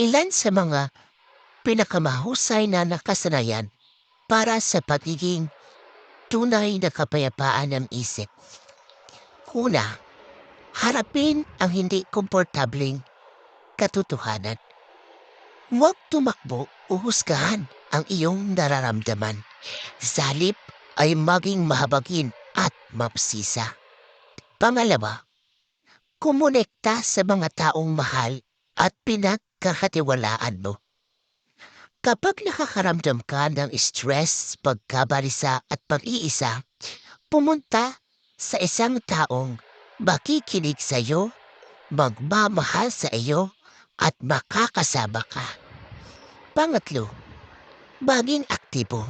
Ilan sa mga pinakamahusay na nakasanayan para sa pagiging tunay na kapayapaan ng isip. Una, harapin ang hindi komportableng katotohanan. Huwag tumakbo o husgahan ang iyong nararamdaman. Salip ay maging mahabagin at mapsisa. Pangalawa, kumonekta sa mga taong mahal at pinagkakatiwalaan mo. Kapag nakakaramdam ka ng stress, pagkabalisa at pag-iisa, pumunta sa isang taong makikinig sa iyo, magmamahal sa iyo, at makakasama ka. Pangatlo, maging aktibo.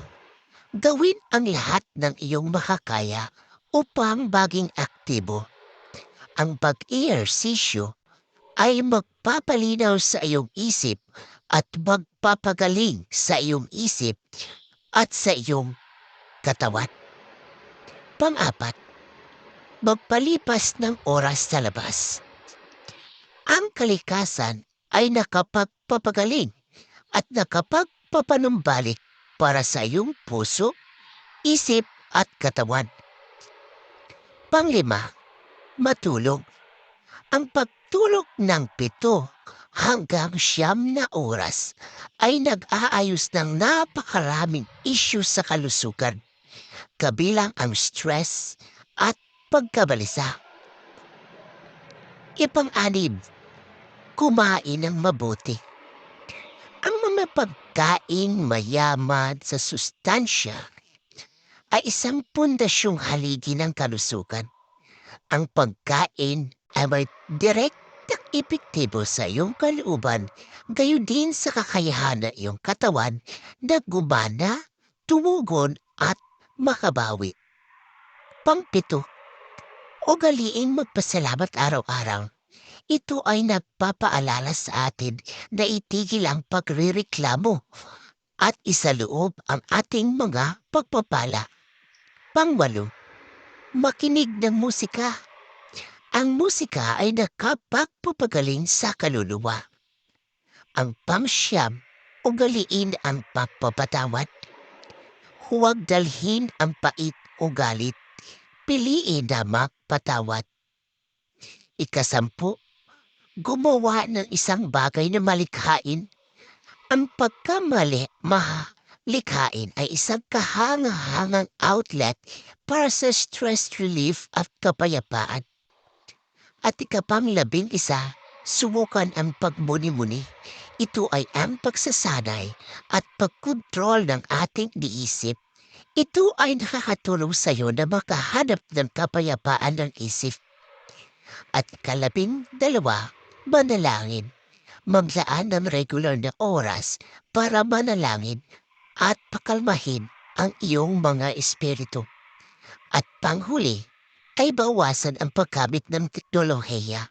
Gawin ang lahat ng iyong makakaya upang maging aktibo. Ang pag-ehersisyo ay magpapalinaw sa iyong isip at magpapagaling sa iyong isip at sa iyong katawan. Pang-apat, magpalipas ng oras sa labas. Ang kalikasan ay nakapagpapagaling at nakapagpapanumbalik para sa iyong puso, isip at katawan. Panglima, matulog. Ang pagtulog ng 7 hanggang 9 na oras ay nag-aayos ng napakaraming isyu sa kalusugan, kabilang ang stress at pagkabalisa. Ipang-anim, kumain ng mabuti. Ang mga pagkain mayaman sa sustansya ay isang pundasyong haligi ng kalusugan. Ang pagkain ay may direktang epektibo sa iyong kalooban, gayon din sa kakayahan ng iyong katawan na gumana, tumugon at makabawi. Pang-7, ugaliing magpasalamat araw-araw. Ito ay nagpapaalala sa atin na itigil ang pagrereklamo at isaloob ang ating mga pagpapala. Pang-8, makinig ng musika. Ang musika ay nakapagpapagaling sa kaluluwa. Ang pang-9, ugaliin ang pagpapatawad. Huwag dalhin ang pait o galit. Piliin na magpatawad. Ika-10, gumawa ng isang bagay na malikhain. Ang malikhain ay isang kahangahangang outlet para sa stress relief at kapayapaan. At ika-11, subukan ang pagmuni-muni. Ito ay ang pagsasanay at pagkontrol ng ating diisip. Ito ay nakakatulong sa iyo na makahanap ng kapayapaan ng isip. At ika-12, manalangin. Maglaan ng regular na oras para manalangin at pakalmahin ang iyong mga espiritu. At panghuli, ay bawasan ang paggamit ng teknolohiya.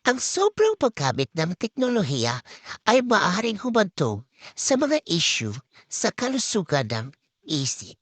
Ang sobrang paggamit ng teknolohiya ay maaaring humantong sa mga issue sa kalusugan ng isip.